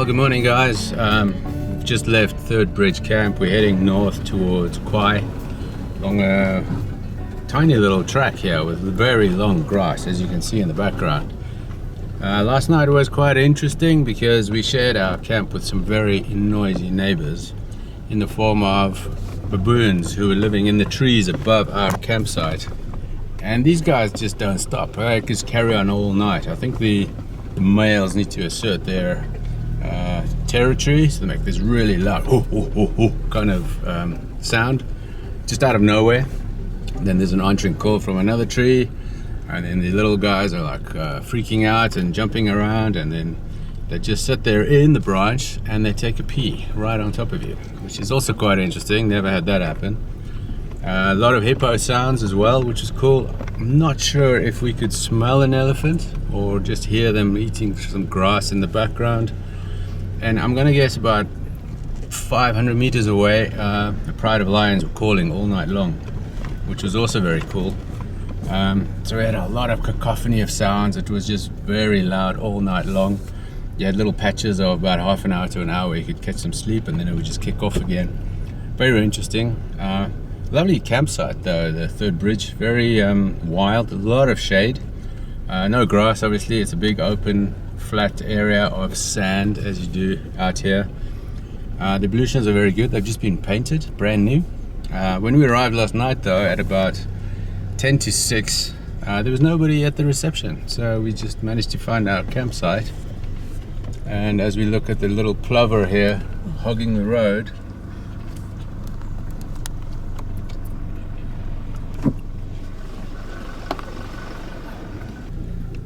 Well, good morning, guys. We've just left Third Bridge Camp. We're heading north towards Quai along a tiny little track here with very long grass, as you can see in the background. Last night was quite interesting because we shared our camp with some very noisy neighbors in the form of baboons who were living in the trees above our campsite. And these guys just don't stop. They just carry on all night. I think the males need to assert their territory, so they make this really loud kind of sound just out of nowhere. And then there's an answering call from another tree, and then the little guys are like freaking out and jumping around, and then they just sit there in the branch and they take a pee right on top of you, which is also quite interesting. Never had that happen. A lot of hippo sounds as well, which is cool. I'm not sure if we could smell an elephant or just hear them eating some grass in the background. And I'm gonna guess about 500 meters away, a pride of lions were calling all night long, which was also very cool. So we had a lot of cacophony of sounds. It was just very loud all night long. You had little patches of about half an hour to an hour where you could catch some sleep, and then it would just kick off again. Very interesting. Lovely campsite though, the Third Bridge. Very wild, a lot of shade. No grass, obviously. It's a big open flat area of sand, as you do out here. The ablutions are very good. They've just been painted, brand new. When we arrived last night though, at about 10 to 6, there was nobody at the reception, so we just managed to find our campsite. And as we look at the little plover here hogging the road,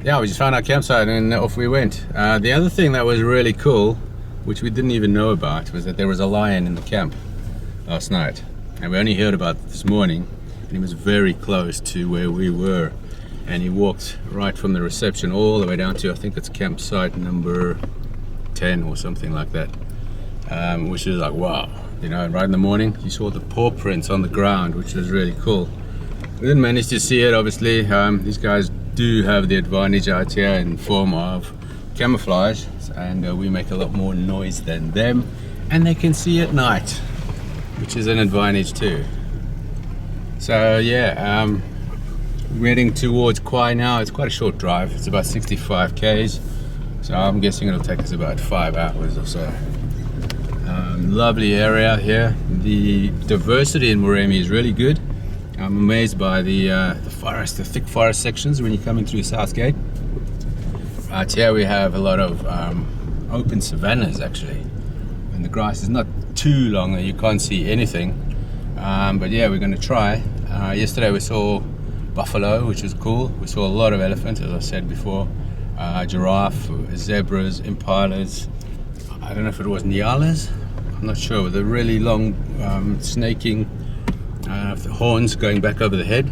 yeah, we just found our campsite and off we went. The other thing that was really cool, which we didn't even know about, was that there was a lion in the camp last night, and we only heard about it this morning. And he was very close to where we were, and he walked right from the reception all the way down to, I think it's campsite number 10 or something like that, which is like, wow, you know. Right in the morning you saw the paw prints on the ground, which was really cool. We didn't manage to see it, obviously. These guys do have the advantage out here in form of camouflage, and we make a lot more noise than them, and they can see at night, which is an advantage too. So yeah, we're heading towards Quai now. It's quite a short drive. It's about 65 k's, so I'm guessing it'll take us about 5 hours or so. Lovely area here. The diversity in Moremi is really good. I'm amazed by the forest, the thick forest sections when you're coming through South Gate. Right here we have a lot of open savannas actually, and the grass is not too long that you can't see anything. But yeah, we're going to try. Yesterday we saw buffalo, which was cool. We saw a lot of elephants, as I said before, giraffe, zebras, impalas. I don't know if it was nyalas, I'm not sure, with the really long snaking the horns going back over the head.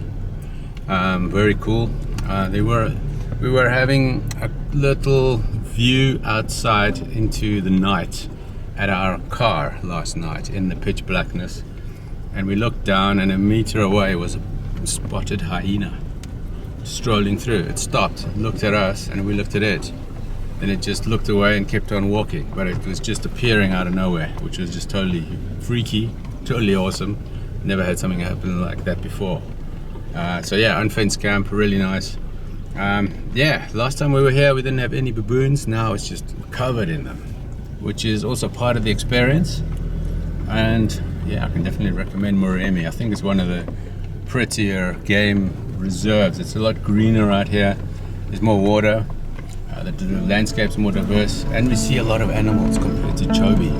Very cool. We were having a little view outside into the night at our car last night in the pitch blackness, and we looked down, and a meter away was a spotted hyena strolling through. It stopped, looked at us, and we looked at it. Then it just looked away and kept on walking, but it was just appearing out of nowhere, which was just totally freaky, totally awesome. Never had something happen like that before. So yeah, unfenced camp, really nice. Yeah, last time we were here we didn't have any baboons. Now it's just covered in them, which is also part of the experience. And yeah, I can definitely recommend Moremi. I think it's one of the prettier game reserves. It's a lot greener out here. There's more water. The landscape's more diverse, and we see a lot of animals compared to Chobe.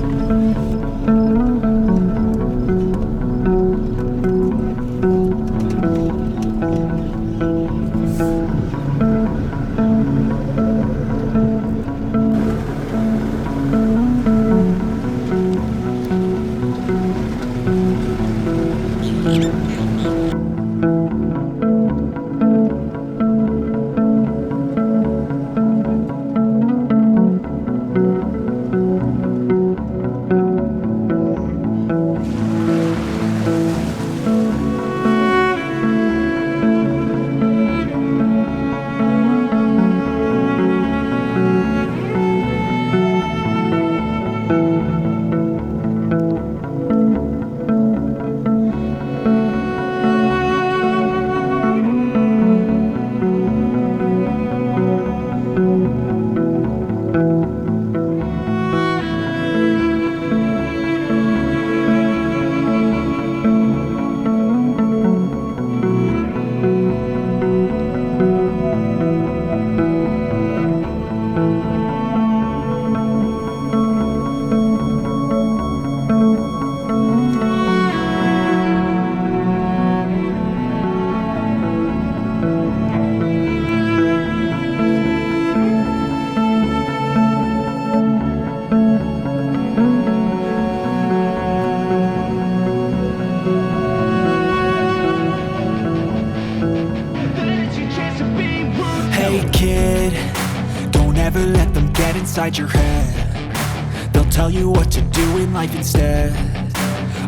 never let them get inside your head. They'll tell you what to do in life instead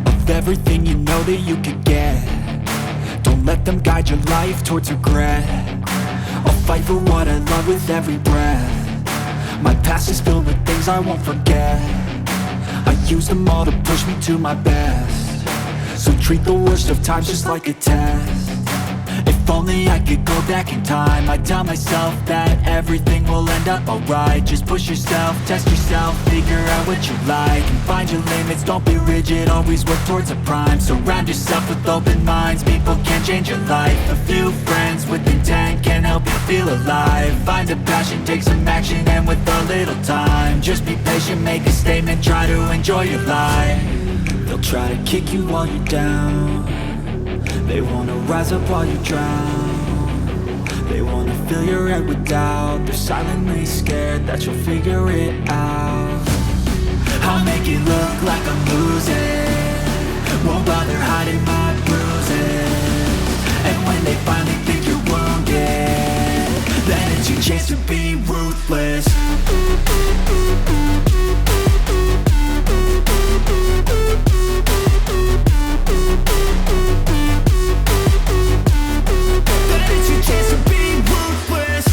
of everything you know that you could get. Don't let them guide your life towards regret. I'll fight for what I love with every breath. My past is filled with things I won't forget. I use them all to push me to my best. So treat the worst of times just like a test. If only I could go back in time, I'd tell myself that everything will end up alright. Just push yourself, test yourself, figure out what you like, and find your limits, don't be rigid, always work towards a prime. Surround yourself with open minds, people can change your life. A few friends with intent can help you feel alive. Find a passion, take some action, and with a little time, just be patient, make a statement, try to enjoy your life. They'll try to kick you while you're down. They wanna rise up while you drown. They wanna fill your head with doubt. They're silently scared that you'll figure it out. I'll make it look like I'm losing, won't bother hiding my bruises. And when they finally think you're wounded, then it's your chance to be ruthless. Chance to be ruthless.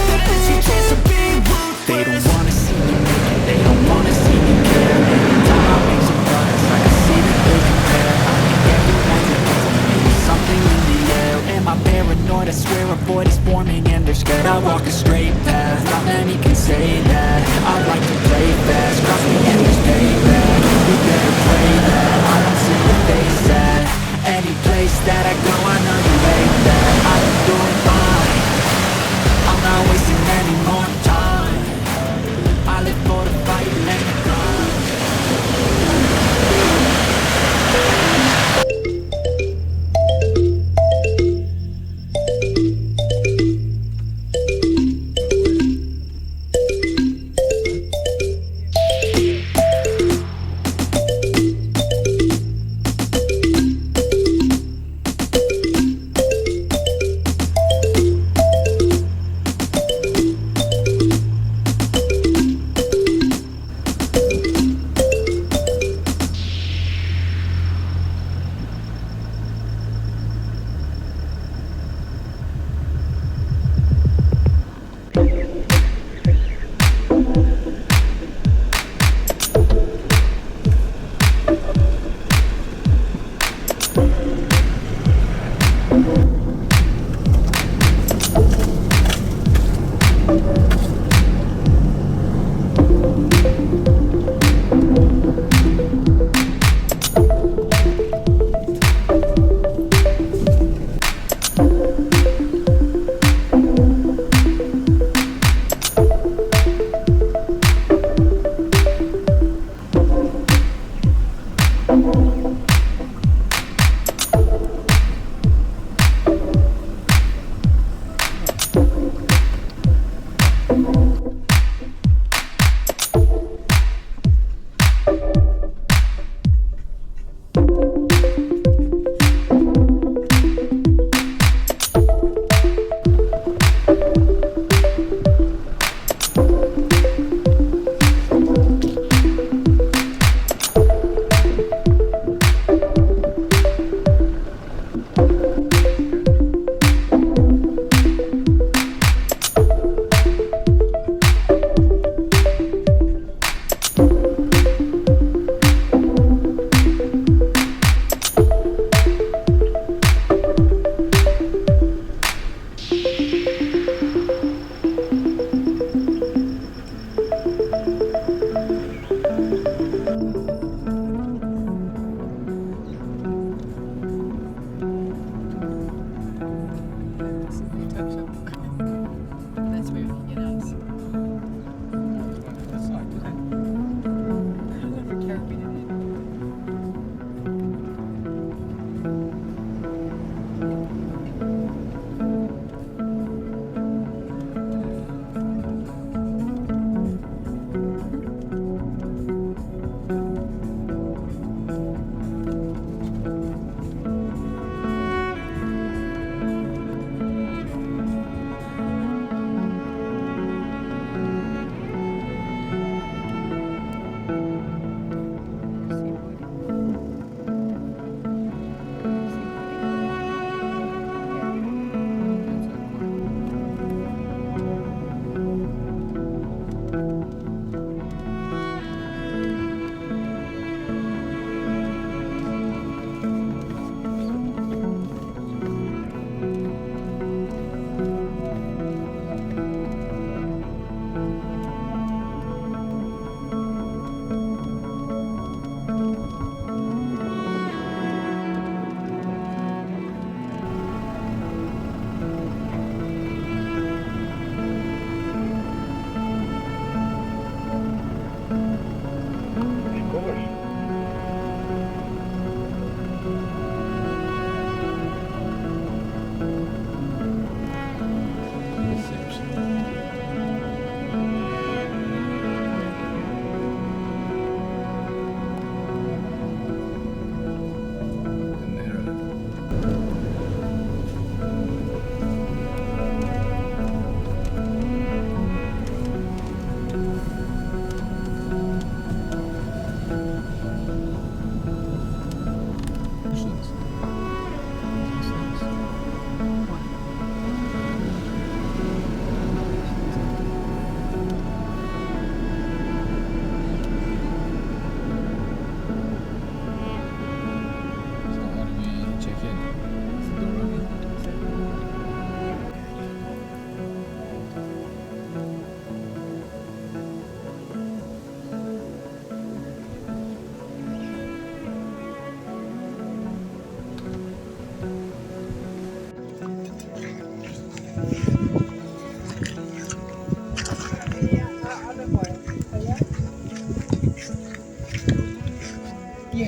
That is your chance to be ruthless. They don't wanna see me make it, they don't wanna see me care.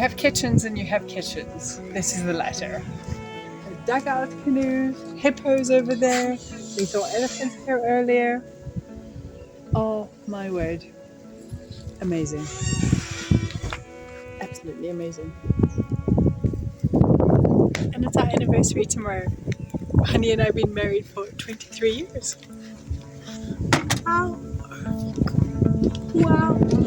have kitchens and you have kitchens. This is the latter. Dugout canoes, hippos over there. We saw elephants here earlier. Oh my word. Amazing. Absolutely amazing. And it's our anniversary tomorrow. Honey and I have been married for 23 years. Wow. Wow.